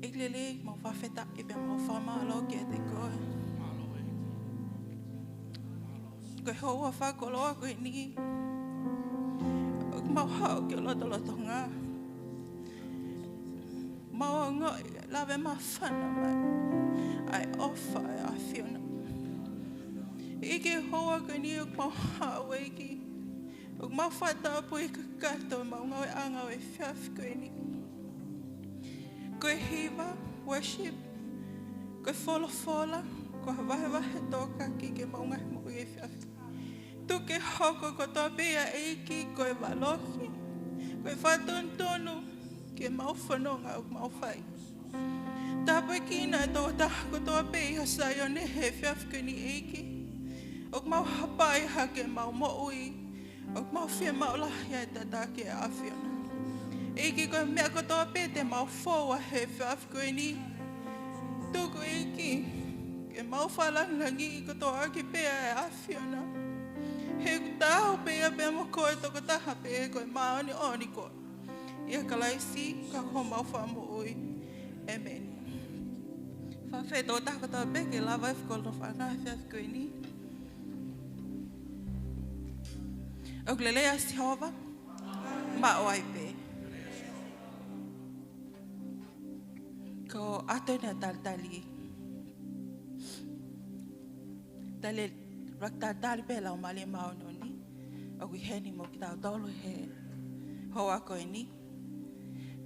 Ik lele mau fafeta ibe mau fama lo ke te koe. Koe hoa fa koloa koe ni. Ok mau hao ke loto ngā. Mau ngoi lawe ma whana mai. Ai ofa ai a whiona. Ike hoa koe ni ok mau hao eiki. Ok mau whata apu i ka kato mau ngoi anga e whiawhi koe ni. Koe hiwa, worship, koe fola, koe wahe toka ki ke maunga mo e whiawhi. Tuke hoko ko toa pia eiki, koe walohi, koe whatontonu, ke mau whanonga o mau whai. Tāpoi kina e tō taha ko toa pia sai o ne he whiawhi koe ni eiki. Ok mau hapai ha ke mau moui, ok mau whia mau lahi ai tata ke a whiona. Eiki koe mea ko toa pete mau whoa he whiawhi koe ni. Tuku eiki, ke mau whalangangi ko toa aki pea e a whiona. He taho pea pea mo koe toko taha pea koe maoni oni koe. Ia kalaisi, ka ko mau whamu ui. Amen. Whawhe tō taha toa pea ke lawa e whakolo whanga he whiawhi koe ni. Ok lelea si hova, ma o ai pea. Ko ato na tali. Tale rakta tali pela o mali maono ni. O ki heni mo ki tau tolu he hoa koe ni.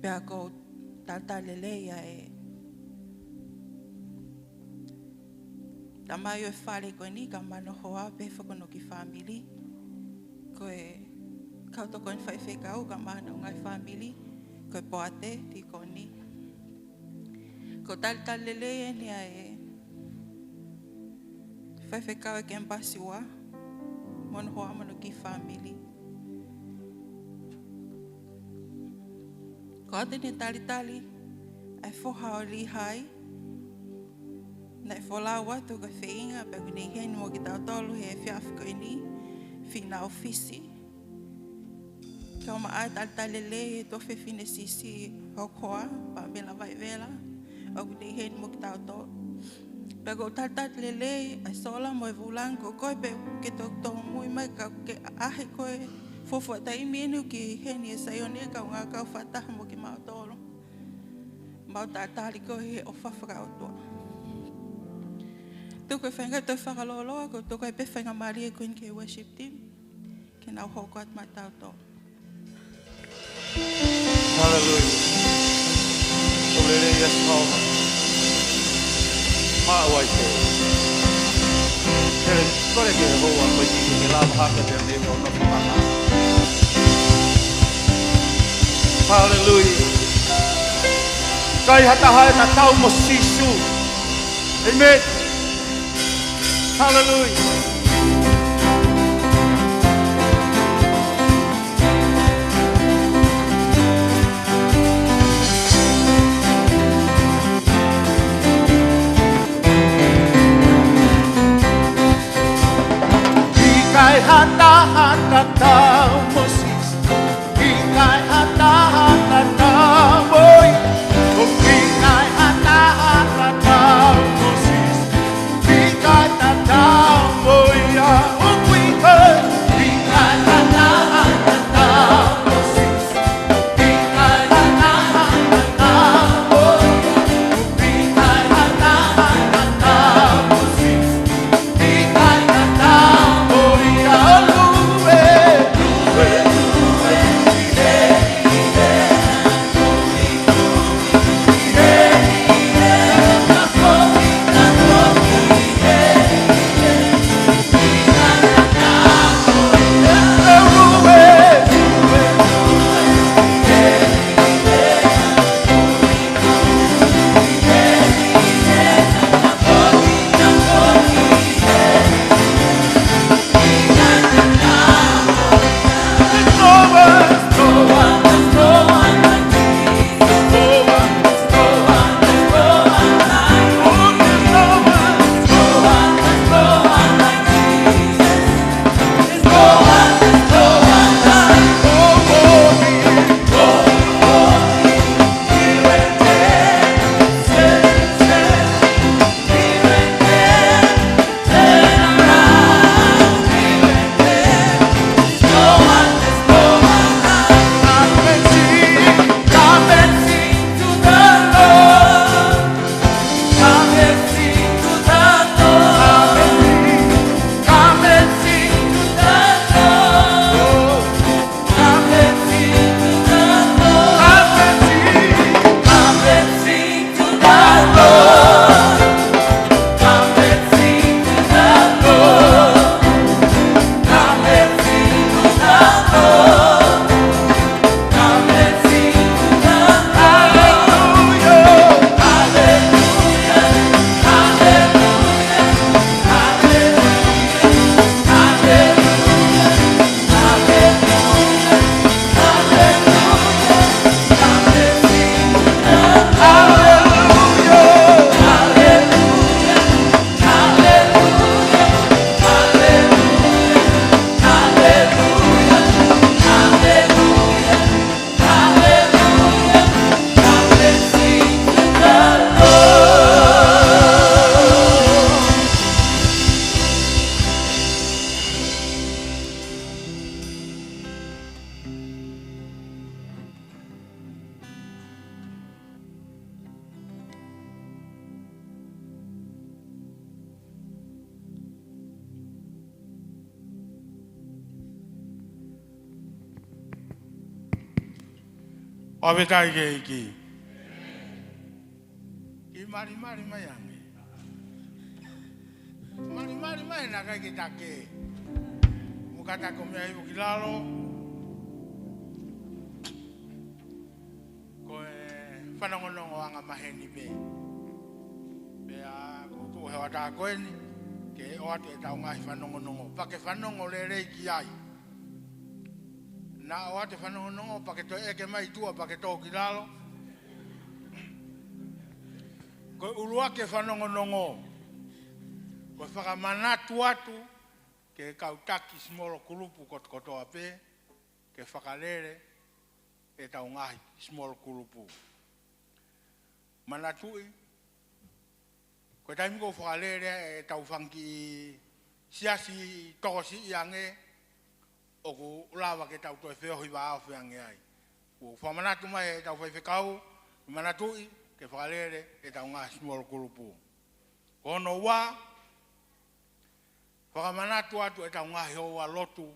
Pea ko tali leia e. Tamai o e whare koe ni ka mano hoa pe whakono ki family. Koe kautoko ni whaiwhekau ka mano ngai family. Koe poate ti ko ni. Ko tal lele ni ai whaiwhekau e kempasi wa mono hoa mono ki family. Ko ate ni tali ai whoha o lihai na e whola watu ka whiinga pe kuni heni mo ki tau tolu he whiawhi koe ni whina ofisi. Ka ma ai tal lele e tofe whine sisi hokoa pa mela vai vela. Aku di hen mo kita to. Pego tatat lele ai sola mo vulang ko koe pe ke to muy mai ka ke ahe koe fofo tai menu ki hen ye sayone ka nga ka fata mo ki ma tolo. Mau tatali ko he o fafra o to. Tu ko fenga to fa lolo ko to ko pe fenga mari ko ke worship team. Ke na ho ko at mata to. Hallelujah. Olele Yeshua. Ma wai te. Tere kore ke hoa koe ni ke la haka te ne ho no mana. Hallelujah. Kai hata hai na tau mo sisu. Amen. Hallelujah. Ikai hata tau mosis, ikai hata tau boy, ikai hata tau mosis, ikai tau boy ya, ikai hata tau mosis, ikai hata tau boy, ikai hata tau mosis, ikai tau boy ya, Whawetai ke iki. Ki mari mai ange. Mari mai na kai ki take. Mukata ko mea ibu kilalo. Ko whanongonongo anga maheni me. Pea kutu he wata koeni. Ke o atu e tau ngahi whanongonongo. Pake whanongo le rei ki ai. Na o atu whanongonongo pake to eke mai tua pake to kilalo. Ko uruake whanongonongo. Ko whakamanatu atu. Ke kautaki smolo kulupu kotoa pe. Ke whakalere. E tau ngahi smolo kulupu. Manatui. Ko taimi ko whakalere e tau whanki siasi tokosi iange. O ku lawa ke tau toi wheo hiwa au whiange ai. Ko whamanatu mai e tau whaifekau. Manatui ke whakalere e tau ngahi smolo kulupu. Ko ono wā. Whakamanatu atu e tau ngahi hoa lotu.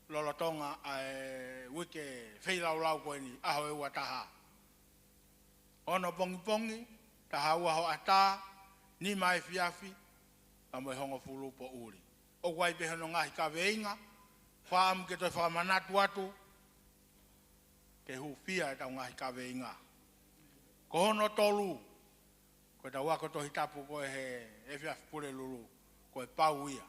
Lolotonga e wike wheilau koe ni aho e ua taha. Ono pongi, taha ua ho ata, ni mai fiafi, amo e hongo fulu po uri. O wai pehono ngahi ka veinga, whaamu ke toi whakamanatu atu, ke hufia e tau ngahi ka veinga. Ko hono tolu, ko tau wako tohi tapu koe he fiafi pule lulu, koe pau ia.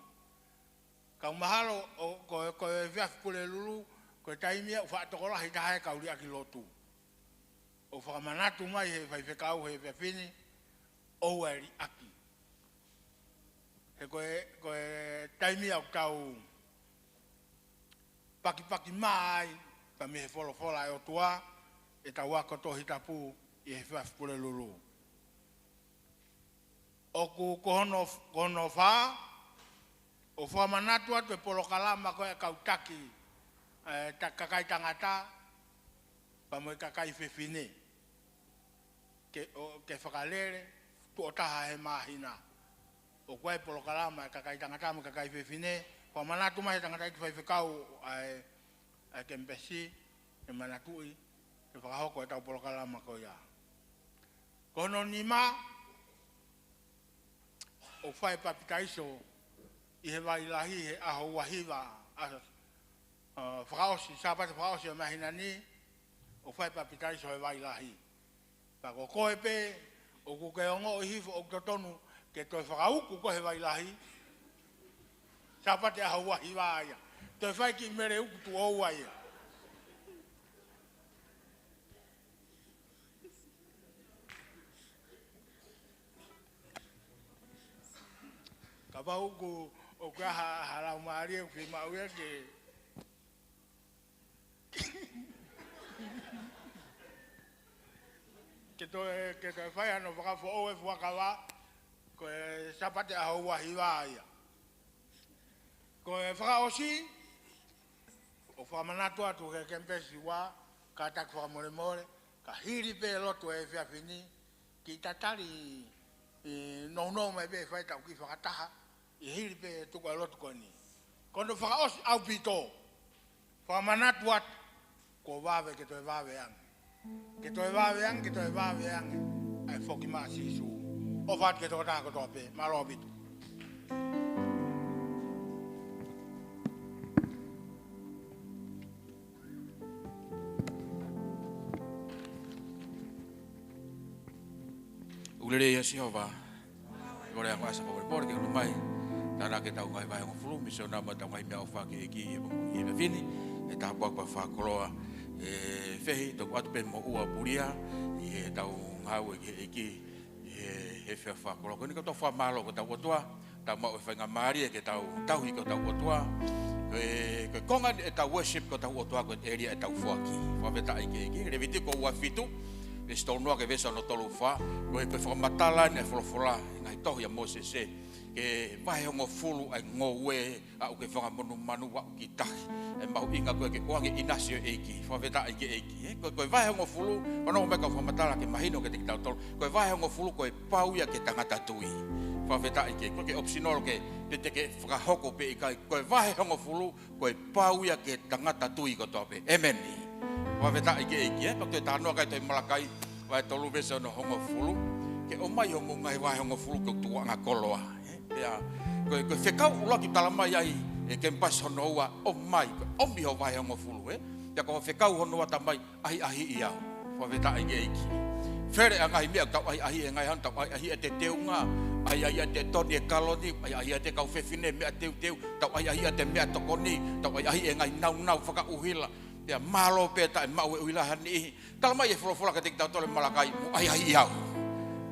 Kau mahalo ko e fiafi pule lulu, ko taimia whaatokolahi tahae kauri aki lotu. O whakamanatu mai he whaifekau he fiafini, o eri aki. He koe taimia o tau paki mai, pa me he wholofola e o tua, e tau wako tohi tapu i he fiafi pule lulu. O ku kohono wha, o whamanatu atu e polokalama koe e kautaki kakai tangata, pa mo e kakai whewhine. Ke whakalere, tu o taha he mahina. O koe polokalama e kakai tangata mo kakai whewhine, whamanatu mai tangata i te whaiwhekau e kempesi, e manatui, e whakahoko e tau polokalama koe ia. Kono nima, o whai papitaiso, i he wailahi he aho wahiwa whakaosi, sāpata whakaosi o mahina ni, o whai papitaiso he wailahi. Pako koe pe, o kuke ongo o hifo o totonu, ke toi whakauku ko he wailahi, sāpata aho wahiwa aia. Toi whai ki mere uku tu ou aia. Ka wau ku o ka halau maari o ki mauia ke ke toi whai ano whakafo o e whakawa ko e sapate aho wahiwa aia. Ko e whakaosi o whamanatu atu ke kempesi wā ka tak whakamore ka hiri pe lotu e whiawhini ki tatari no mai be whai tau ki whakataha i hiri pe tuku e lotu koni. Kono whakaosi au pito, whamanatu atu, ko wawe ke toi wawe ange. Ke toi wawe ange, ai whoki maa sisu. O whaat ke toko taha kotoa pe, maro pitu. Ulere ia Jehova. Ore ang asa ko report ke lumai. Tana ke tau ngai vai ngo fulu miso na mata ngai mea fa ke ki e me fini e ta pa fa koloa e fehi to kwatu pe mo ua puria e tau ngau e ki e fa koloa ko ni ko to fa malo ko tau tua ta mo fa nga mari ke tau hi ko tau tua ke konga e tau worship ko tau tua ko area e tau fo aki fa veta ai ke reviti ko wa fitu e sto no ke vesa no tolu fa ko e fa matala ne fola ngai to ya Moses se ke vai ngo fulu ai ngowe a ke whanga manu wa ki tahi e mau inga koe ke oange inasio eiki whaweta eiki eiki koe vai ngo fulu wano meka whamatala ke mahino ke te ki tau tolu koe vai ngo fulu koe pauia ke tangata tui whaweta eiki koe ke opsinoro ke te ke whakahoko pe ikai koe vai ngo fulu koe pauia ke tangata tui ko tope emeni Waweta iki pakto tano kai toi malakai vai tolu beso no hongo fulu ke o mai hongo ngai vai hongo fulu ko tua ngakoloa ya ko fekau ulo ki talama yai e ke pas hono wa o mai o mi ho vai hongo fulu ya ko fekau hono wa tamai ahi ia waweta iki fere angai mi ka ahi ngai han ta ahi te teunga ai te toni kaloni ai te kau fefine mi teu ta ai te mi tokoni ta ai ngai nau faka uhila ya malo peta mau wilahan ni kalma ye folo ka tik tole malakai ai iau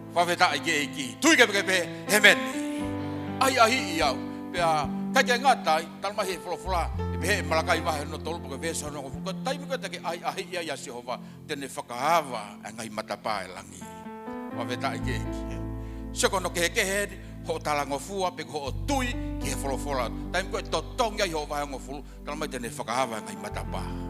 waweta iki tui ke hemen ai iau ya ka ngatai kalma ye folo be malakai wa no tol ko beso no ko tai mi ko te ai ia ya Jehova tene fakahava ngai matapa langi waweta iki sekono ke ho talango fua pe ho tui ke folo tai ko totong ya Jehova ngo fulu kalma tene fakahava ngai matapa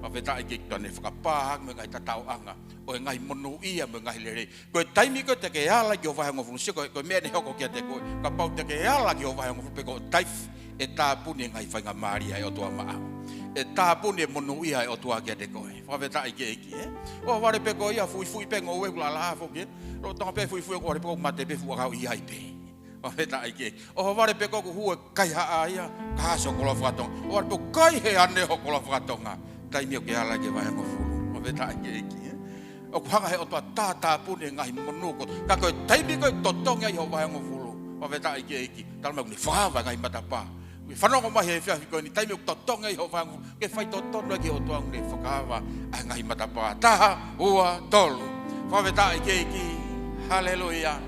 Waweta iki tone whakapahang me ngai tatau anga o ngai monu ia me ngai lere ko taimi ko te ke ala ki o vai ngo funsi ko me ne hoko ki te ko ka pau te ke ala ki o vai ngo pe ko taif e tapuni ngai whainga maria e o tua maa e tapuni monu ia e o tua ki te ko waweta iki o ware pe ko ia fui pe ngo we la la fo ki ro tanga pe fui ko ware pe ko mate pe fu ka ia pe waweta iki o ware pe ko hu kai ha ia ka so ko lo fatong o ware pe kai he ane ho ko lo fatonga taimi o ke ala ke vai ngo fulu waweta iki o hanga he o tua tata pune ngai monuko ka ko taimi ko totonga i ho vai ngo fulu waweta iki talma ni fava ngai matapa we fanongo mai he fia ko ni taimi ko totonga i ho vai ngo ke fai totonga ki o tua ni fakava ngai matapa taha ua tolu waweta iki haleluya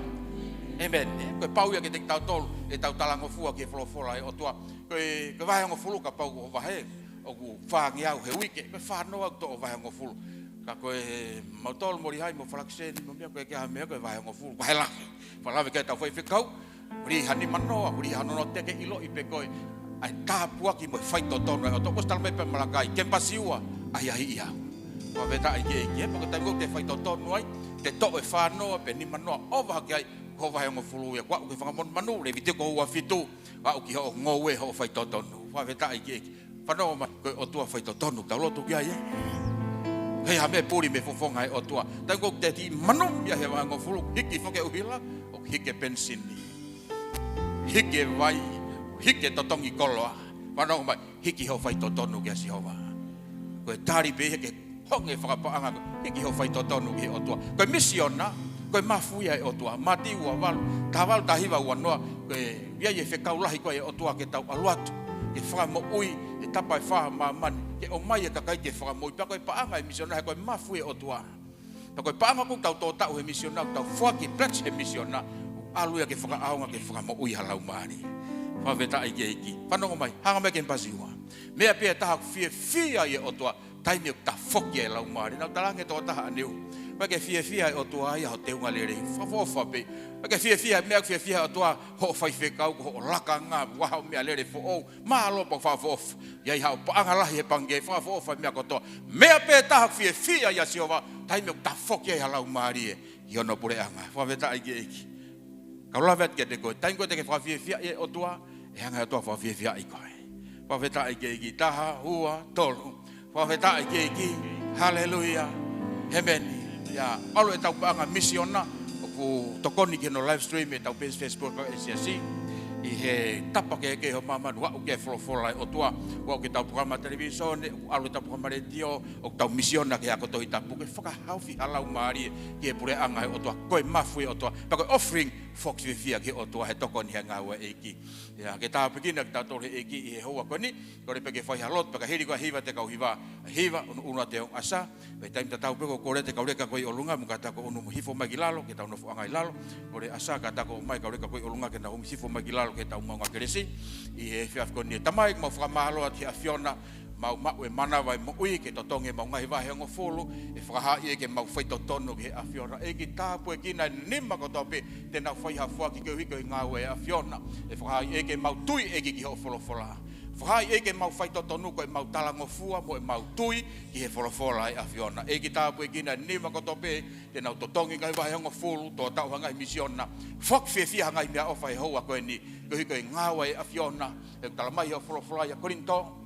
amen ko pau ya ke te tau tolu e tau talango fua ke flofola o tua ko vai ngo fulu ka pau o vai o ku whaangi au he wike, me whanau au to o wahe ngofulu. Ka koe mautolo mori hai mo whalakseni, mo mea koe ke ha mea koe wahe ngofulu, wahe lahi. Whalawe kai tau whaifekau, uri hani manoa, uri hanono teke ilo i pe koe. Ai tāpua ki mo whaito tono, o toko stala mepe malakai, kempa siua, ai ia. Waweta ai ke, pako tai te whaito tono ai, te to e whanoa, pe ni manoa, o waha ki ai, ko wahe ngofulu, e kwa uke whangamon manu, le vite ko ua fitu, wa uki ho ngowe ho whaito tono. Waweta ai ke. Whanau ma koe o tua whaito tonu, tau lotu kia ye. Hei ha me puri me fofonga e o tua. Tau kou te ti manu, ia he wango fulu, hiki whake uhila, o hike pensini. Hike vai, hike totongi koloa. Whanau ma hiki ho whaito tonu kia Jehova. Koe tari pe hike honge whakapaanga, hiki ho whaito tonu kia o tua. Koe misiona, koe mafuia e o tua, matiua walu, tawalu tahiwa ua noa, koe ia ye whekau lahi koe e o tua ke tau aluatu. Ke whakamo ui, e tapa e whaha mamani, ke o mai e kakai te whakamo ui, pako e paanga e misiona, he koe mafue o tua. Pako e paanga kou tau tō tau he misiona, tau whaki plats he misiona, aluia ke whakaaonga ke whakamo ui halau maani. Whaweta ai ke iki. Whanongo mai, hanga mai ke mpasiua. Mea pia taha fia e o tua, taimi o ta whoki e lau maani. Nau talange tō taha aneu. Wake fia e o tua ia ho teunga lere, whafofa pe. Wake fia o tua ho whaifekau, ho laka ngā, wahau mea lere fo ou, maa lopa whafofa. Iai hau paanga lahi e pange, whafofa mea kotoa. Mea pe taha fia ia Jehova, taimi o ta whoki e halau maari e, iono pure anga. Whaweta ai ke iki. Kaulawet ke te koe, taimi koe te ke whafia e o tua, e hanga e tua whafia i koe. Whaweta ai ke iki, taha, hua, tolu. Whaweta ai ke iki, haleluya, amen. Ya, alo e tau paanga misiona, ku tokoni ke no live stream e tau page Facebook ka SCC, i he tapa ke ho mamanu, wa uke flofola o tua, wa uke tau programa televisione, alo e tau programa radio, o tau misiona ke ako toi tapu, ke whakahauwhi halau maari, ke pure anga o tua, koe mafui o tua, pako offering, fox fia ke o tua, he tokoni he ngawa eki. Ya, ke taha pekina ke tau tore eki, i he hoa koni, kore peke whai halot, paka hiri koa hiva te kau hiva unua te ong asa, pe taim ta tau peko kore te kaureka koi olunga, muka tako unu hifo mai kilalo, ke tau nofu angai lalo, kore asa ka tako mai kaureka koi olunga, ke tau hifo mai kilalo, ke tau maunga keresi, i he whiaf koni e tamai, mau whakamahalo ati a Fiona, mau e mana vai mo ui ke totonge mau ngai vai ngo fulu e whakaha i ke mau whaito tonu ke a Fiona e ki tāpu e kina nima ko tope te nau whai hafua ki keu hiko i ngāwe a Fiona e whakaha i ke mau tui e ki ho wholofola whakaha i ke mau whaito tonu ko e mau talango fua mo e mau tui ki he wholofola e a Fiona e ki tāpu e kina nima ko tope te nau totonge ngai vai ngo fulu tō tau hangai misiona whak whiawhia hangai mea ofa e hoa koe ni keu hiko i ngāwe a Fiona e talamai ho wholofola i a Korinto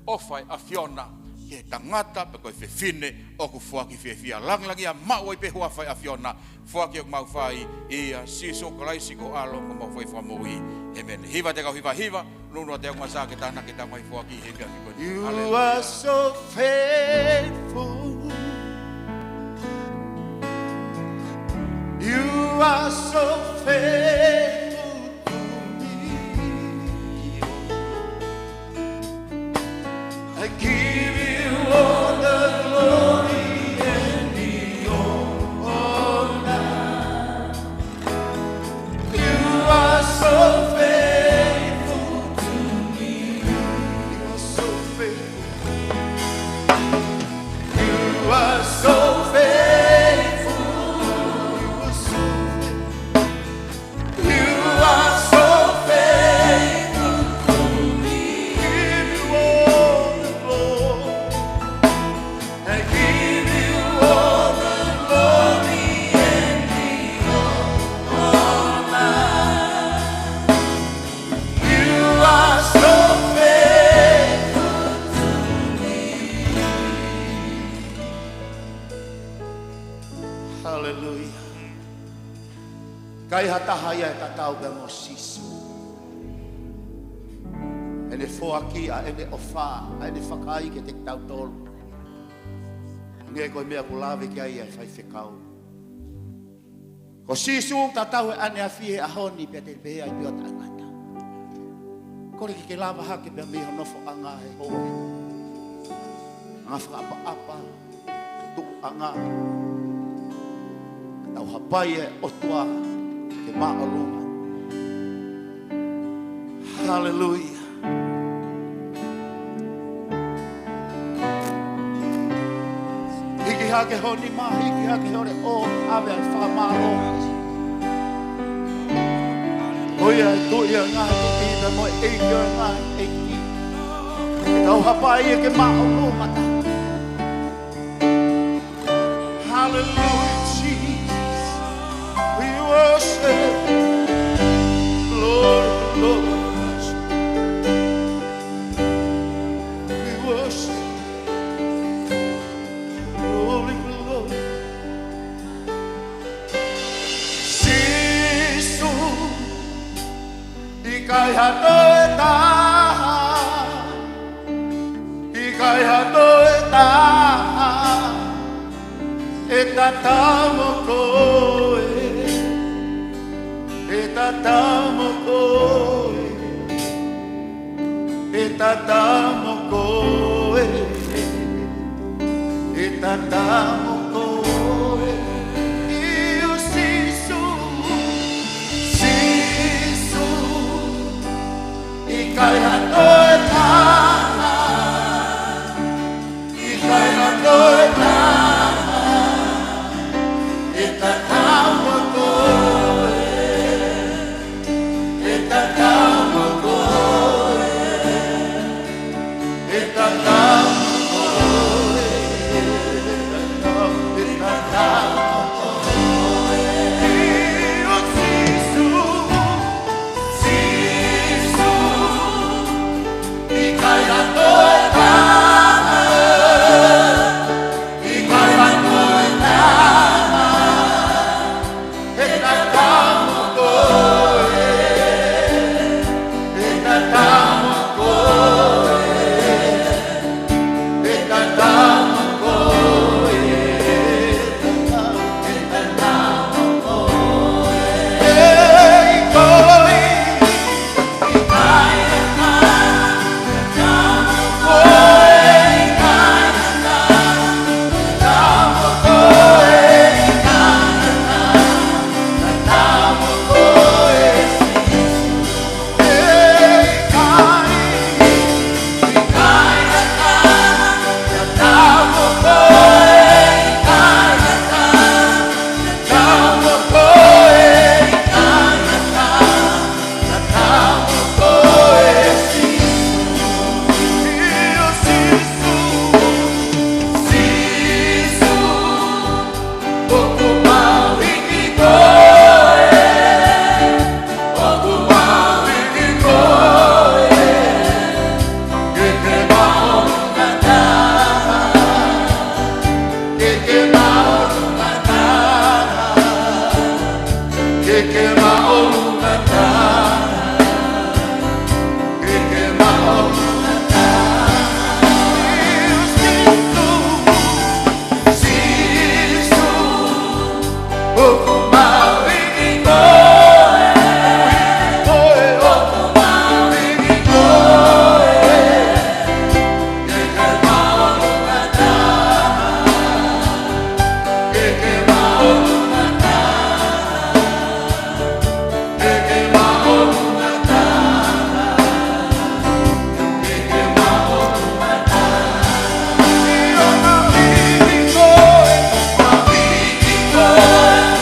Ofai a Fiona, ke tangata pe ko fefine o ku fuaki fefia lang lagi a mau pe hua fai afiona fuaki o mau fai ia siso kalaisi ko alo ko mau fai famoi amen hiva te ka hiva nuno te ma sa ke tana kita mai fuaki hega ko You are so faithful. You are so faithful to me. I give you all the glory and the honor. You are so faithful to me. You are so faithful. You are so faithful. Hallelujah. Kai hatahaya e tatau be mo sisu. Ene foaki a ene ofa, a ene whakai ke te tau tolu. Nge koe mea kulawe ki ai e whai whekau. Ko sisu tatau e ane a fie a honi pe te pehea i piota angata. Kore ki ke lawa hake pe miho nofo anga e hoa. Anga whakapa-apa, tuk anga. Tau hapai e o tua ke ma'olunga. Hallelujah. Hiki hake honi ma, hiki hake hore o ave ai whamaloa. Oia e tuia ngai te ina mo e eikio ngai e ki. Tau hapai e ke ma'olunga ta. Hallelujah, Jesus. We worship, Lord, Lord. We worship, glory, glory. Sisu, ikai hato e taha, ikai hato e taha. E tatamo koe, e tatamo koe, e tatamo koe, e tatamo koe. Io sisu, sisu, i kai hato e taha, i kai hato e taha. Hãy subscribe cho kênh Ghiền Mì Gõ để không bỏ lỡ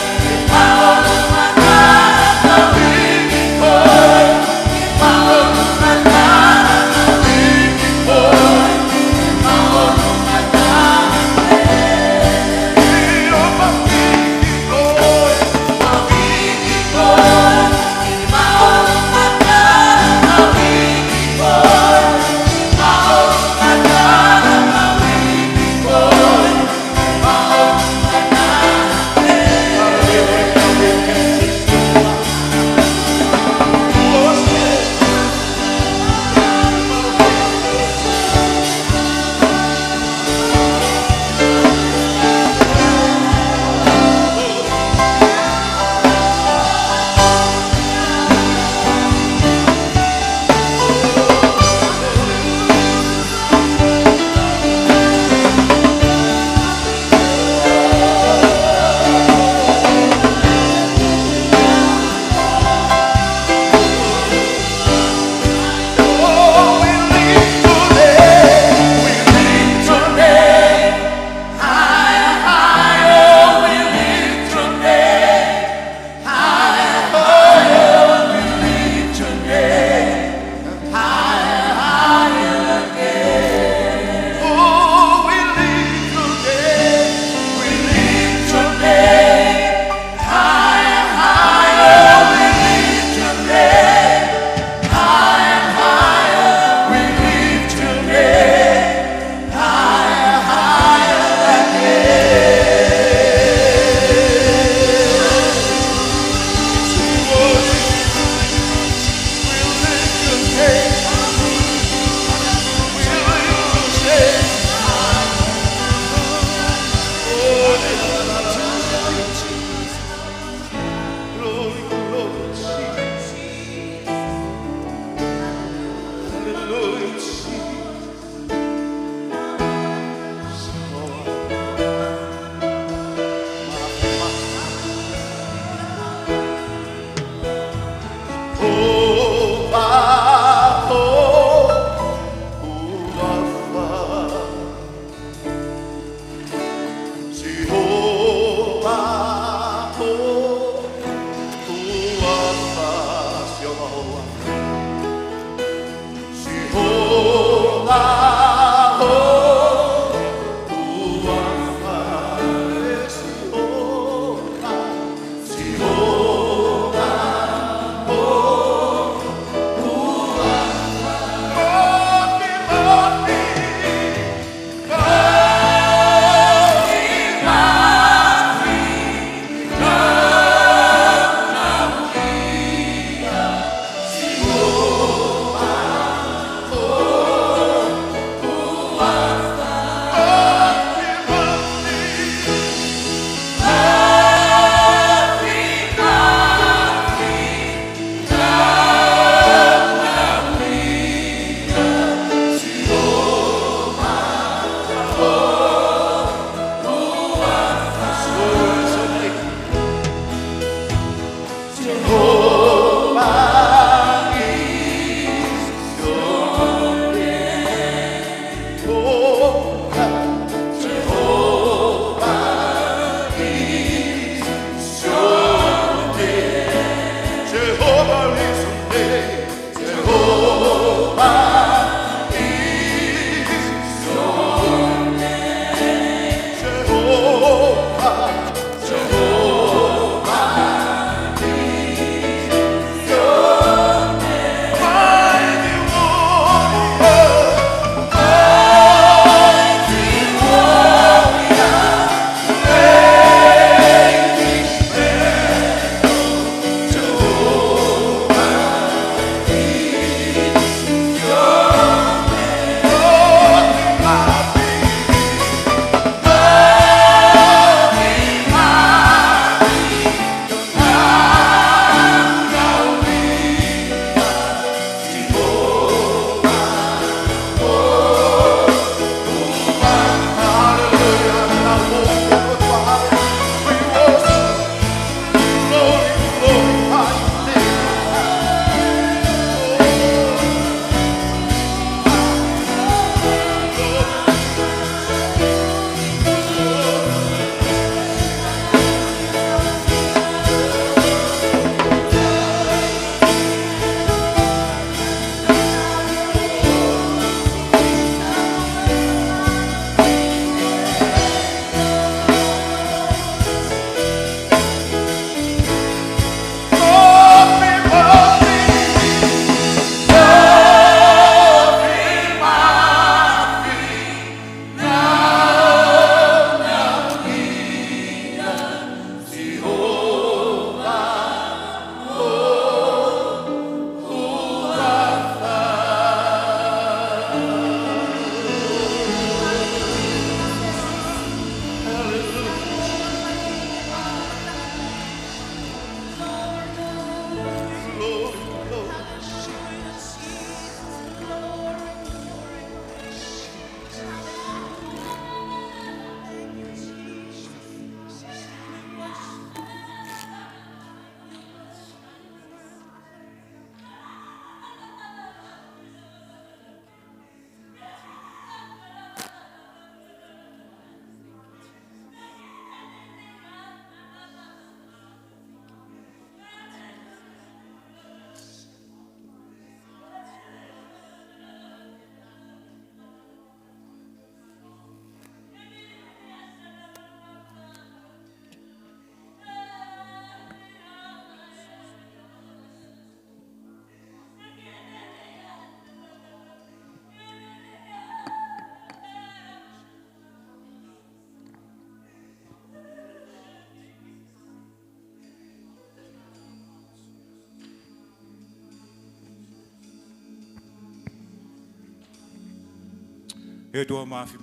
He tua mafi.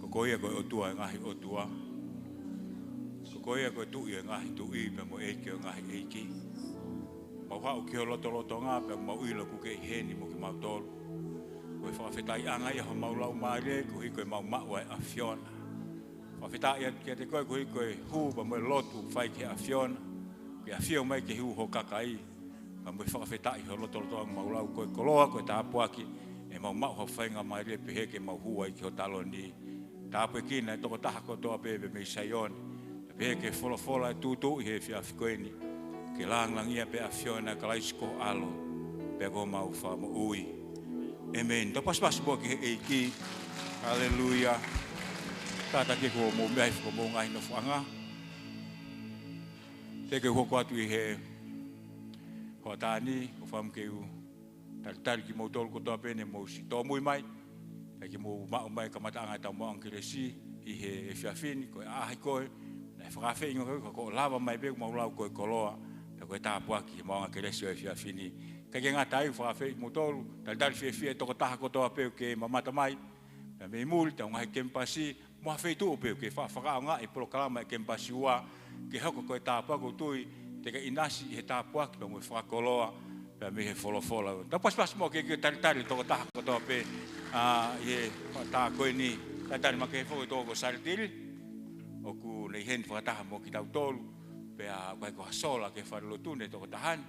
Kokoia koe otua ngahi otua. Kokoia koe tui ngahi tui pe mo eiki ngahi eiki. Mau hau ki ho loto ngā pe mau ilo ku kei heni mo ki mau tolu. Koe whawhetai angai ho mau lau maare ko hi koe mau maua e Awhiona. Whawhetai atu kia te koe ko hi koe hū pa mo lotu whai ki Awhiona. Ki Awhio mai ki hū ho kakai. Pa mo whawhetai ho loto mau lau koe koloa koe tāpuaki. E mau mau ho whainga maare pe heke mau hua i ki ho taloni. Tāpu e kina e toko taha kotoa pepe me Saioni. Pe heke wholofola e tūtū i he whiawhikoeni. Ke langia pe Awhiona ka laisko alo. Pe ko mau wha mo ui. Amen. Tapas po ki eiki. Hallelujah. Tata ke ko mo mai ko mo ngai no whanga. Te ke hoko atu i he ho tani o wham ke u. Tari ki mo tolu kotoa pene mo si tōmui mai. Ki mo mau mai ka matanga ta mo angkeresi i he whiawhini ko ahi koe. Nei whakawhi ingo ko lava mai be mo lau koe koloa. Koe tāpuaki mo angkeresi o e whiawhini. Kake ngā tai whawhi mo tolu. Tari whiawhi toko taha kotoa peu ke mamata mai. Me muli tau ngahi kempasi. Mo hawhi tu peu ke whakao ngā i proklama e kempasi ua. Ke hoko koe tāpuako tui. Te ka inasi i he tāpuaki pa mo e whakoloa. Pea me he wholofola. Tapas mo ke tari toko taha kotoa pe. I he tā koe ni. Tari ma ke he whoko toko saritiri. Oku nei hen whakataha mo ki tau tolu. Pea koe ko hasola ke wharelotune toko tahani.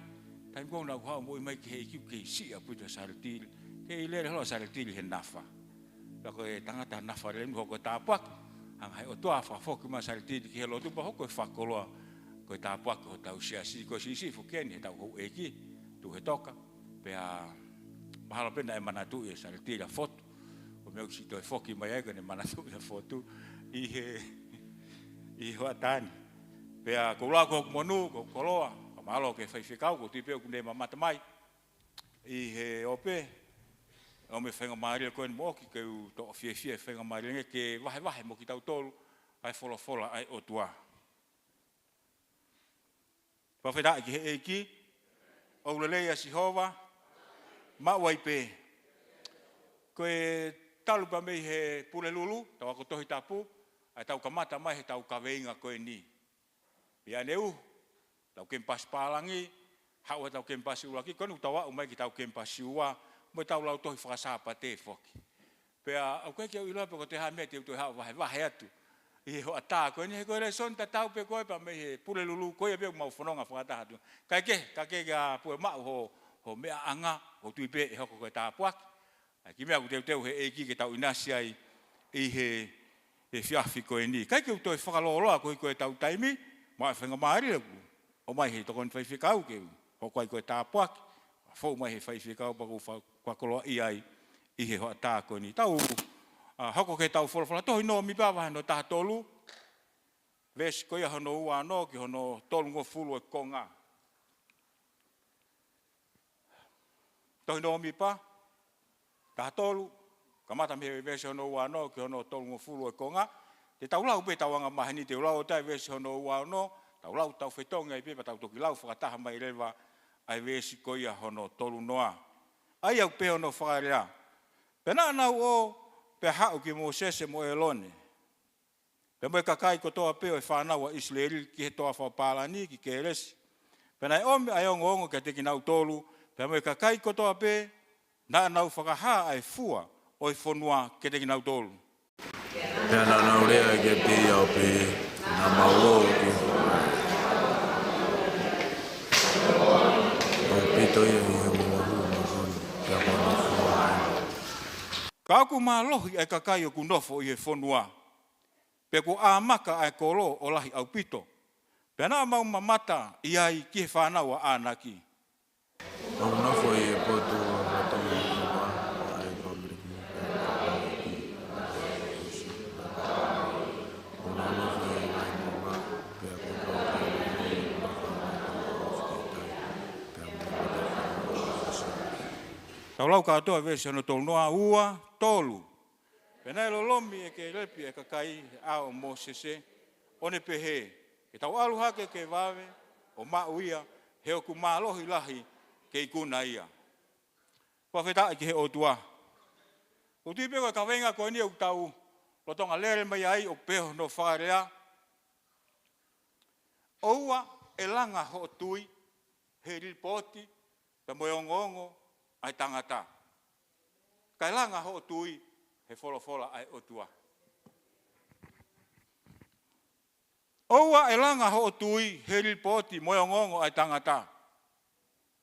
Taim kong nau hao mo i mai ki he ikiu ke isi a puto saritiri. Ke i lere hoa saritiri he nafa. Pea koe tangata nafa remu hoko tāpuaki. Angai o toa whafoki ma saritiri ki he lotupa hoko e whakoloa. Koe tāpuaki ho tau siasi. Koe si fukeni he tau hou eki. Tu he toka. Pea mahala pena e manatu i saritiri a fotu. O meu si toi foki mai ega ne manatu i a fotu. I hoa tani. Pea ko lau ko monu ko koloa. Ka malo ke whaiwhikau ko tipeo ku ne mamata mai. I he ope. O me whenga maria koe ni moki ke u to fie whenga maria ke wahe mo ki tau tolu. Ai fola ai otua. Pawheta ki he eiki. Aulelea Sihova. Mawai pe. Koe talu pa mei he pule lulu. Tau ako tohi tapu. Ai tau kamata mai he tau kaweinga koe ni. Pia neu. Tau kempas palangi. Hau tau kempasi ulaki. Konu tawa umai ki tau kempasi ua. Mo tau lau tohi whakasapa te foki. Pea au koe ki au iloa pe ko te haa mea te utoi hao wahe atu. I ho ata koe ni he koe re son ta tau pe koe pa mei he pule lulu koe pe mau whanonga whakataha tu. Kake ka pue mau ho mea anga ho tui pe e hoko koe tāpuaki. Ki mea ku teu he eiki ke tau inasi ai i he whiawhi koe ni. Kai ke utoi whakaloloa koe tau taimi. Mai whenga maari laku. O mai he tokon whaiwhikau ke u. Hoko ai koe tāpuaki. Fou mai he whaiwhikau paku whakoloa i ai i he hoa tā koe ni. Tau hoko ke tau wholofola. Tohi no mi pawa no taha tolu. Vesi koe hono ua no ki hono tolu ngo fulu e konga. Tohi no mi pa. Taha tolu. Kamata me vesi hono ua no ki hono tolu ngo fulu e konga. Te tau lau pe tau anga mahani te lau tai vesi hono ua no. Tau lau tau whetonga i pepa tau toki lau whakataha mai rewa. Ai vesi koe hono tolu noa. Ai au pe hono whakarea. Pena nau o pe hau ki mo sese mo elone. Pe mo kakai ko toa pe o whanau a Israeli ki he toa whapalani ki keresi. Pena ome ai ongo ke teki nau tolu. Pe mo kakai ko toa pe na nau whakaha ai fua o i whonua ke teki nau tolu. Pea nau rea ke te au pe na mauo ki o pito ia i he muahu mahoni kia hono fua. Ka aku mālohi ai kakai o kunofo i he whonua. Pe ko āmaka ai kolo o lahi au pito. Pe nā mau mamata i ai ki he whanau a ānaki. Au nofo i e potu o ratonga i wa ai pamriki. O nā nofo i ai mama pe a koto Tau lau katoa vesi ano tolu noa ua tolu. Pena ilo lomi e ke repi e kakai ao mo sese. One pehe. E tau alu hake ke wawe o mau ia. He oku mālohi lahi ke ikuna ia. Pawheta ki he otua. O tui pe ko ka venga ko ni o tau lo tonga lere mai ai o pe no whakarea. Oua e langa ho tui he ripoti ta moiongongo ai tangata. Kai langa ho tui he fola ai o tua. Oua e langa ho tui he ripoti moiongongo ai tangata.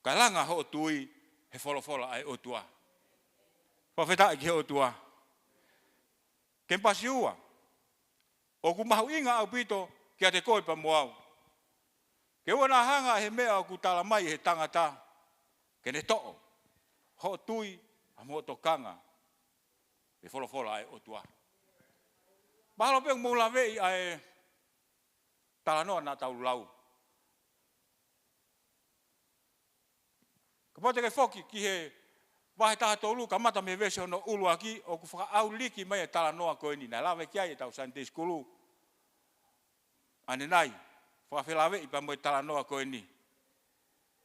Kai langa ho tui he fola ai o tua. Whawheta ki he o tua. Kempasi ua. O ku mahu inga au pito kia te koe pa moau. Ke wana hanga he mea o ku tala mai he tangata. Ke ne to'o. Ho tui a mo tokanga. He fola ai o tua. Mahalo pe mula vei ai tala noa na tau lau. Kapote ke foki ki he wahe taha tolu ka mata me vese ono ulu aki o ku whaka au liki mai e tala noa koe ni. Nai lawe kia e tau Sunday School. Ane nai, whakawhilawe i pa mo e tala noa koe ni.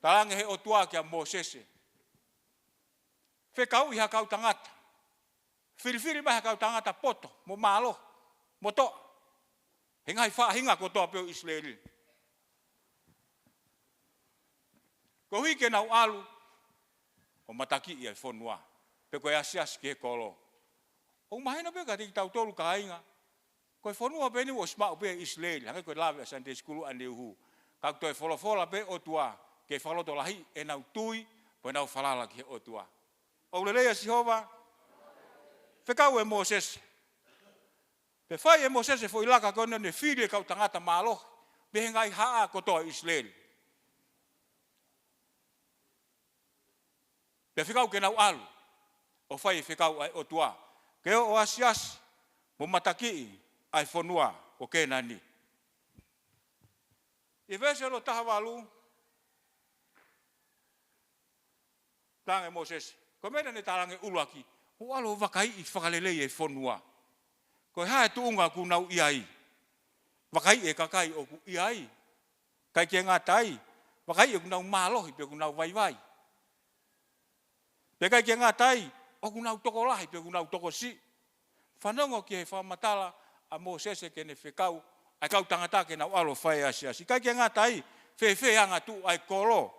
Talange he o tua kia Mosese. Whekau i hakau tangata. Whiriwhiri mai hakau tangata poto, mo malo, mo toa. He ngai whahinga ko toa peo Israeli. Ko hui ke nau alu, o mataki i ai whonua. Pe koe asias ki he kolo. O mahina pe ka tiki tau tolu ka hainga. Koe whonua pe ni o smau pe Israeli. Hangai koe lawe a Sunday School ane uhu. Kau toi fola pe o tua. Ke whaloto lahi e nau tui, po nau whalala ki he o tua. O lelea Sihova, whekau e Moses. Pe whai e Moses e fo ilaka kone ne whiri e kau tangata malo. Pe hengai haa kotoa Israeli. Pe whekau ke nau alu. O whai e whekau ai o tua. Ke o asias, mo mataki ai whonua o kenani. I vese lo taha walu. Tange Moses. Ko mena ne talange uluaki. O alo wakai i whakalelei e whonua. Ko hae tuunga ku nau iai. Wakai e kakai o ku iai. Kai ke ngā tai. Wakai e ku nau malohi pe ku nau vai. Pe kai ke ngā tai. O ku nau toko lahi pe ku nau toko si. Whanongo ki he whamatala a Mosese ke ne whekau. Ai kau tangata ke nau alo whae asiasi. Kai ke ngā tai. Whewhe anga tu ai kolo.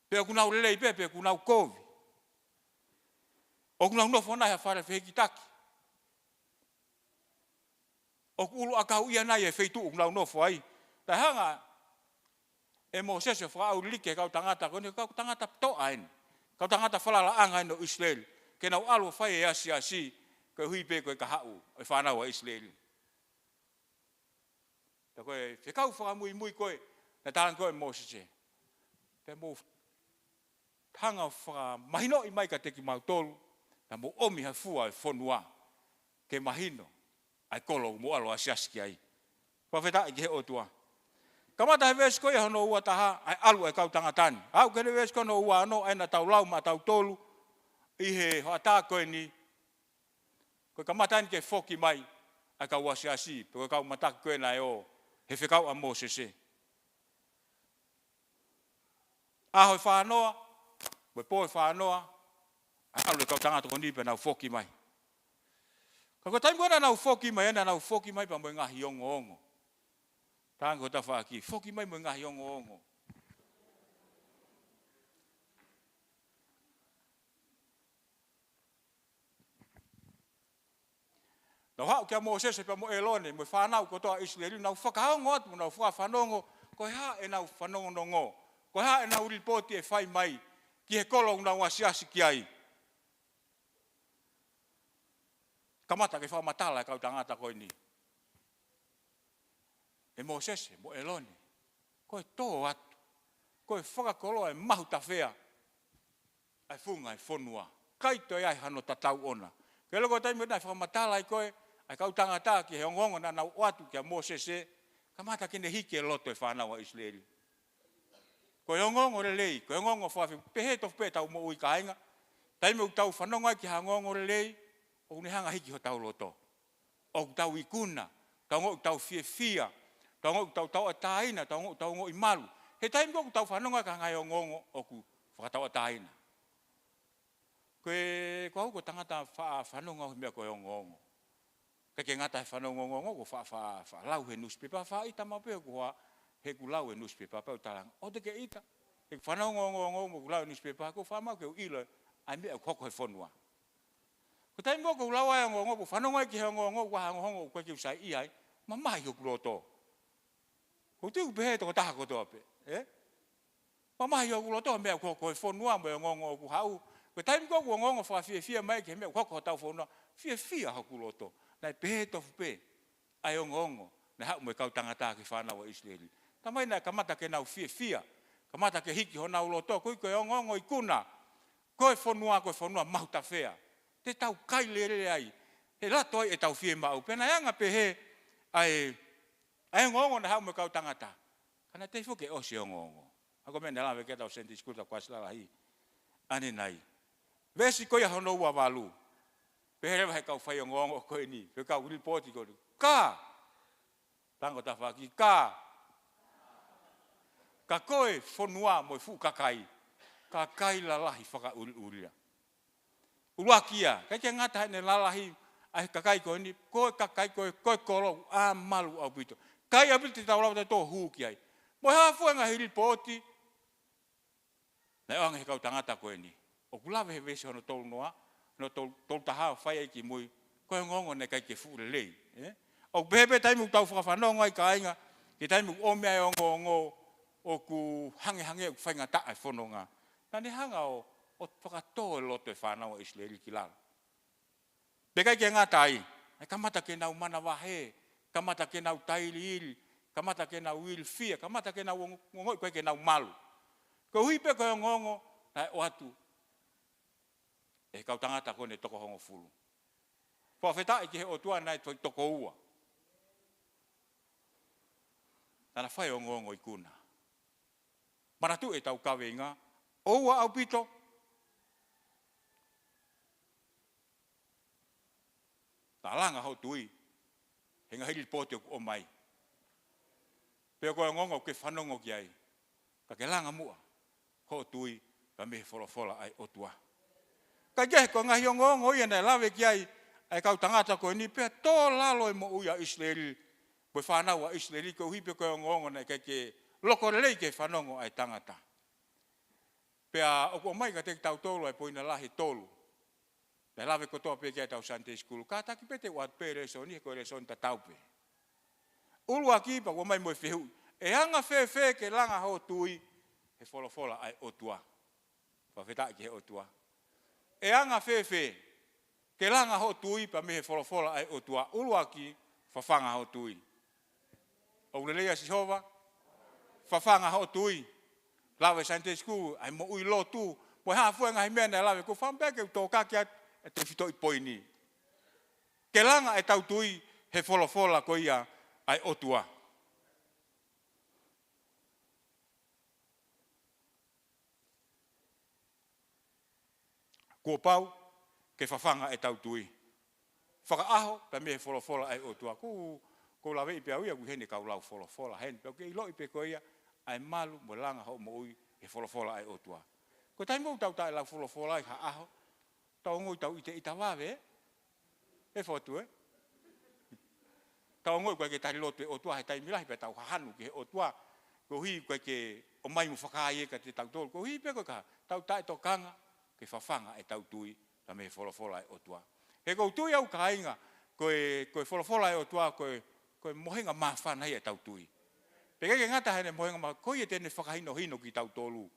Pe ku nau lelei pe ku nau kovi. O ku nau nofo nai ha whare wheki taki. O ku ulu akau ia nai e wheitu ku nau nofo ai. Tai hanga e Moses e whakau like kau tangata kone kau tangata toa en. Kau tangata whalala anga no Israel. Ke nau alo whae e asi koe hui pe koe ka hau e whanau a Israel. Ta koe whekau whakamui koe na talang koe Moses e. Pe mo tanga whaka mahino i mai ka teki mau tolu. Na mo omi ha fua e whonua. Ke mahino. Ai kolo mo alo asiaski ai. Whawheta i ke he o tua. Kamata he vesko e hono ua taha. Ai alu e kau tangatani. Au kene vesko no ua ano. Aina tau lau ma tau tolu. I he hoata koe ni. Koe kamatani ke foki mai. Ai kau asiasi. Koe kau mataki koe na e o. He whekau a Mosese. Aho e whanoa. Koe po e whanoa. Alu e kau tangata koni pe nau foki mai. Kako taimo na nau foki mai, na nau foki mai pa mo ngahi ongo. Tango ta whaki, foki mai mo ngahi ongo. Nau hau kia Moses pa mo elone, mo whanau kotoa Israeli, nau whakaongo atu, nau whanongo, koe ha e nau whanongo nongo. Koe ha e nau ripoti e whai mai, ki he kolong nau asiasi ki ai. Kamata ke whamatala e kau tangata koe ni. E Mosese, mo eloni. Koe tō atu. Koe whakakoloa e mahu ta whea. Ai whunga e whonua. Kaito e ai hano tatau ona. Ke loko taimi nai whamatala i koe. Ai kau tangata ki he ongongo na nau atu ki a Mosese. Kamata kene hike e loto e whanau a Israeli. Koe ongongo le lei. Koe ongongo whafi. Pehe tof pe tau mo ui kainga. Taimi u tau whanonga ki ha ongongo le lei. O ne hanga hiki ho tau loto. O tau ikuna, tau ngok tau fia, tau ngok tau ataina, tau ngok i malu. He taimi ko tau whanonga ka ngai o ngongo o ku whakatau ataina. Ko tangata whanonga o mea koe ongongo. Ke ngata whanongongo ko lau he newspaper, ita mapea ko he kulau he newspaper, pau talang. O te ke ita. He whanongongo mo kulau he newspaper, ko whamau ke ilo, ai mea koko he whanua. Ko tai mo ko kulau ai ongongo, ko whanonga ki he ongongo, ko hangongo koe ki usai iai, ma mai ho kuloto. Ko tu behe to taha ko to pe, ma mai ho kuloto mea koko he whanua mo ongongo ku hau. Ko tai mo ko ongongo fia mai ke mea koko tau whanua, fia ho kuloto. Nai pehe tofu pe, ai ongongo, na hau me kau tangata ki whanau wa Israeli. Tamai nai kamata ke nau fia, kamata ke hiki ho nau loto, koe koe ongongo i kuna, koe whanua mahuta whea. Te tau kai lere ai, he lato ai e tau fie mau, pena yanga pehe, ai ongongo na hau me kau tangata. Kana te fuke o si ongongo. Ako mena lawe ke tau senti skuta kwa silalahi. Ane nai. Vesi koe hono ua walu. Peherewa he kau whai ongongo koe ni. Pe kau ripoti koe. Ka! Tango ta whaki. Ka! Ka koe whanua mo fu kakai. Kakai lalahi whaka uria. Uluakia. Kai ke ngata hene lalahi. Ai kakai koe ni. Koe kakai koe koro. A malu au pito. Kai au pito tau lau te tō huki ai. Mo hafu e ngahi ripoti. Nai oanga he kau tangata koe ni. O kulawe he vesi hono tolu noa. No tolu taha whai eiki mui, koe ngongo ne kai ke fure lei. O bebe taimu tau whakawhanongo ai ka ainga, ke taimu o mea e ongo o ku hange o whainga taa e whanonga. Nani hanga o whakatoa e loto e whanau o Israeli ki lala. Pe kai ke ngata ai, kamata ke nau mana wahe, kamata ke nau tairi iri, kamata ke nau iri fia, kamata ke nau ngongoi koe ke nau malu. Ko hui pe koe ngongo, nai o atu, e kau tangata kone toko hongo fulu. Whawheta ki he o tua nai toko ua. Tana whai o ngongo i kuna. Maratu e tau kawe inga, o ua au pito. Ta langa hau tui, he ngahiri pote o mai. Pea koe ngongo ke whanongo ki ai. Ka ke langa mua, ho tui, ka mehe whola ai o tua. Ka kehe ko ngahi o ngongo ia nei lawe ki ai, ai kau tangata koe ni, pea tō lalo e mo uia Israeli, koe whanau a Israeli, koe hipe koe o ngongo nei ke loko relei ke whanongo ai tangata. Pea o mai ka te tau tolu ai poina lahi tolu. Nei lawe ko toa pe ki ai tau Sunday School, ka taki pete wat pe reso ni, koe reso ni ta taupe. Ulua ki pa ko mai mo fehu, e hanga fe ke langa ho tui, he whola ai o tua. Whawheta ki he o tua. E anga fefe, ke langa ho tui pa mehe whola ai o tua uluaki, whawhanga ho tui. O lelea si hova, whawhanga ho tui. Lawe Sunday School, ai mo ui lo tu, mo hafua ngahi mena lawe, ko whampeke tō kakia e te whito i poini. Ke langa e tau tui, he whola ko ia ai o tua. Ko pau, ke whawhanga e tau tui. Whakaaho, pa me whola ai o tua. Ko lawe i pe au ia, ku hene kau lau whola hen. Pau ke ilo i pe ko ia, ai malu mo langa ho mo ui, he whola ai o tua. Ko tai mou tau tae lau whola ai haaho, tau ngoi tau ite ita wawe, e whotu Tau ngoi koe ke tari lotu e o tua, he tai milahi pe tau hahanu ki he o tua. Ko hui koe ke o mai mu whakaaie ka te tau tolu. Ko hui pe koe ka tau tae to kanga, ke whawhanga e tau tui, ta me whola e o tua. He kou tui au ka inga, koe whola e o tua, koe mohenga mawhana e tau tui. Peke ke ngata hene mohenga ma, koe e tene whakahino ki tau tolu.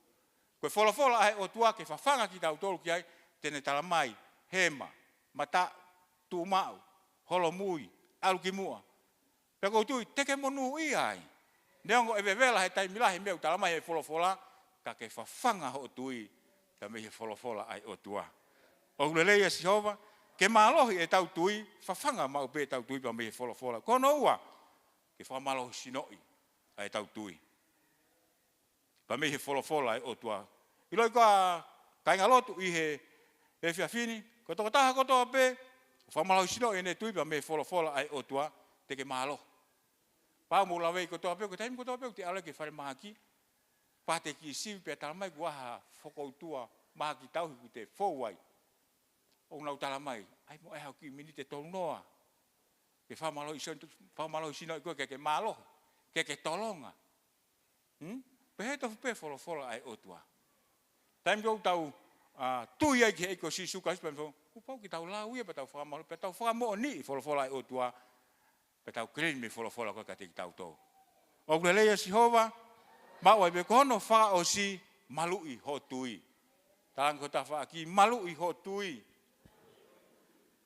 Koe whola e o tua, ke whawhanga ki tau tolu ki ai, tene talamai, hema, mata, tūmau, holomui, alukimua. Peke kou tui, teke monu i ai. Neongo e vevela he taimilahi meu talamai e whola, ka ke whawhanga ho tui, ta me he whola ai o tua. O lelea si hova, ke malohi e tau tui, whawhanga mau pe tau tui pa me he whola. Kono ua, ke whamalohi sinoi ai tau tui. Pa me he whola ai o tua. I loi koa kainga lotu i he whiawhini, ko toko taha kotoa pe, whamalohi sinoi ne tui pa me he whola ai o tua, te ke malo. Pau mo lawei kotoa pe, ko taimi kotoa pe, te ala ke whare mahaki, pate ki siwi pe talamai kuaha whakoutua mahaki tauhi ku te whauai. o nau tala mai, ai mo e hau ki minite tolu noa. Ke whamalo isino i koe ke malo, ke tolonga. Pehe tofu pe fola ai otua. Taim kou tau tui ai ki eiko si suka ispan fo, upau ki tau lau ia pe tau whamalo, pe tau whamalo ni fola ai otua, pe tau kren me fola koe ka te ki tau tau. O kule leia si hova, maua i be kono wha o si malui ho tui. Talang ko ta wha ki malui ho tui.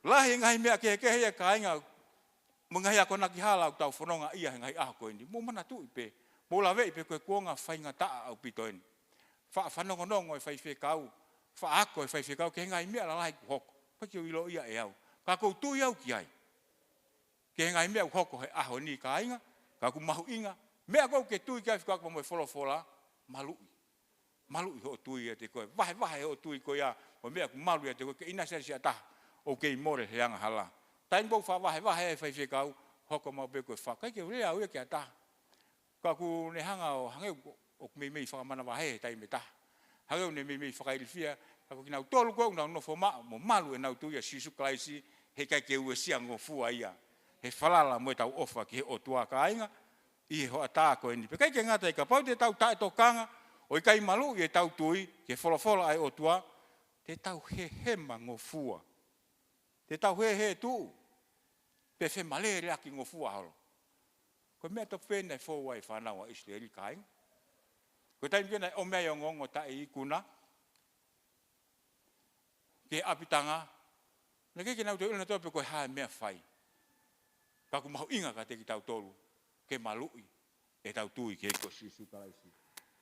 Lahi ngai mea kehe ia kainga, mengahi ako naki hala tau whanonga ia ngai ako ini. Mo mana tu ipe, mo lawe ipe koe kuonga whainga taa au pito ini. Whanongonongo e whaife kau, wha ako e whaife kau, ke ngai mea lalai ku hoko. Paki o ilo ia e au. Ka kou tui au ki ai. Ke ngai mea ku hoko he aho ni kainga, ka ku mahu inga. Mea kou ke tui kai whika ako mo e fola malui. Malui ho tui e te koe, vahe ho tui koe ia, o mea ku malu e te koe, ke ina si ataha. O kei more he anga hala. Tain bau wahe e whaife kau, hoko mau pe koe wha. Kai ke rea ue ke ataha. Ka ku ne hanga o hangeu, o mei whakamana wahe e tai me taha. Hangeu ne mei whakailifia, ka ku kinau tolu koe, unau nofo maa, mo malu e nau tui a sisu klaisi, he kai ke ue sia ngofua ia. He whalala mo e tau ofa ki he o tua ka ainga, i he hoa tā koe ni. Pe kai ke ngata i ka pau te tau tae tokanga, o i kai malu i e tau tui, ke wholofola ai o tua, te tau he hema ngofua. Te tau he tu, pe whe male rea ki ngofua holo. Ko mea to whena e fōua e whanau a Israeli kainga. Ko taim kena o mea o ngongo ta e ikuna, ke apitanga, na ke nau te una toa pe koe hae mea whai. Ka ku mahu inga ka te ki tau tolu, ke malui, e tau tui ke ko sisu kalaisi.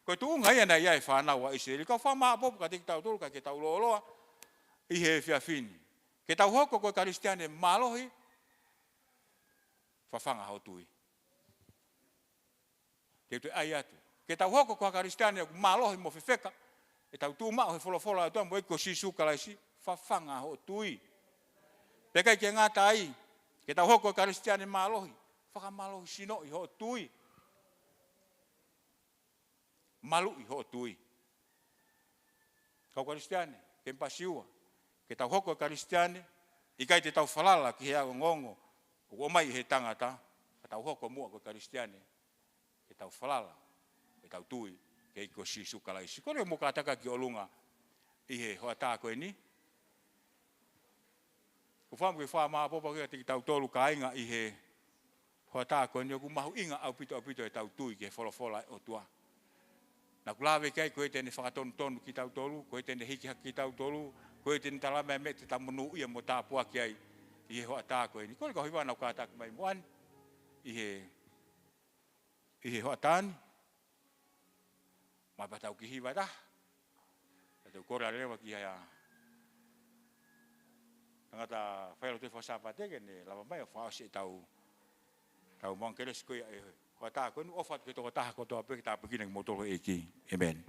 Ko tu unga ia na ia e whanau a Israeli, ka whamaa popu ka te ki tau tolu, ka ke tau looloa, i he whia whini. Ke tau hoko koe karistiane malohi, whawhanga hau tui. Ke tu ai atu. Ke tau hoko koe karistiane malohi mo whiwheka, e tau tū mao he wholofola atua mo eko sisu kalaisi, whawhanga hau tui. Pekai ke ngata ai, ke tau hoko koe karistiane malohi, whakamalohi sino i hau tui. Malu i hau tui. Kau karistiane, ke mpasiua. Ke tau hoko karistiane, i kai te tau whalala ki hea ngongo, o mai he tangata, ka tau hoko mua ko karistiane, ke tau whalala, ke tau tui, ke iko sisu kalaisi. Kore mo kataka ki olunga, i he hoa tā koe ni. Ko whamu ke wha maa popa kia te ki tau tolu ka inga i he hoa tā koe ni, o ku mahu inga au pito e tau tui ke wholofola o tua. Na kulawe kai koe tene whakatonu ki tau tolu, koe tene hiki haki ki tau tolu, koe tene talame me te tamunu ia mo tāpua ki ai i he hoa tā koe ni. Kore ka hiwana o kātaki mai moan i he hoa tāni. Mai patau ki hiwa ta. Tau kore rewa ki hea. Tangata whaelo te whasapa teke ne lama mai o whaose tau mongkeres koe e hoa tā koe ni ofat ke toko taha kotoa peke tā pekineng motolo e ki. Amen.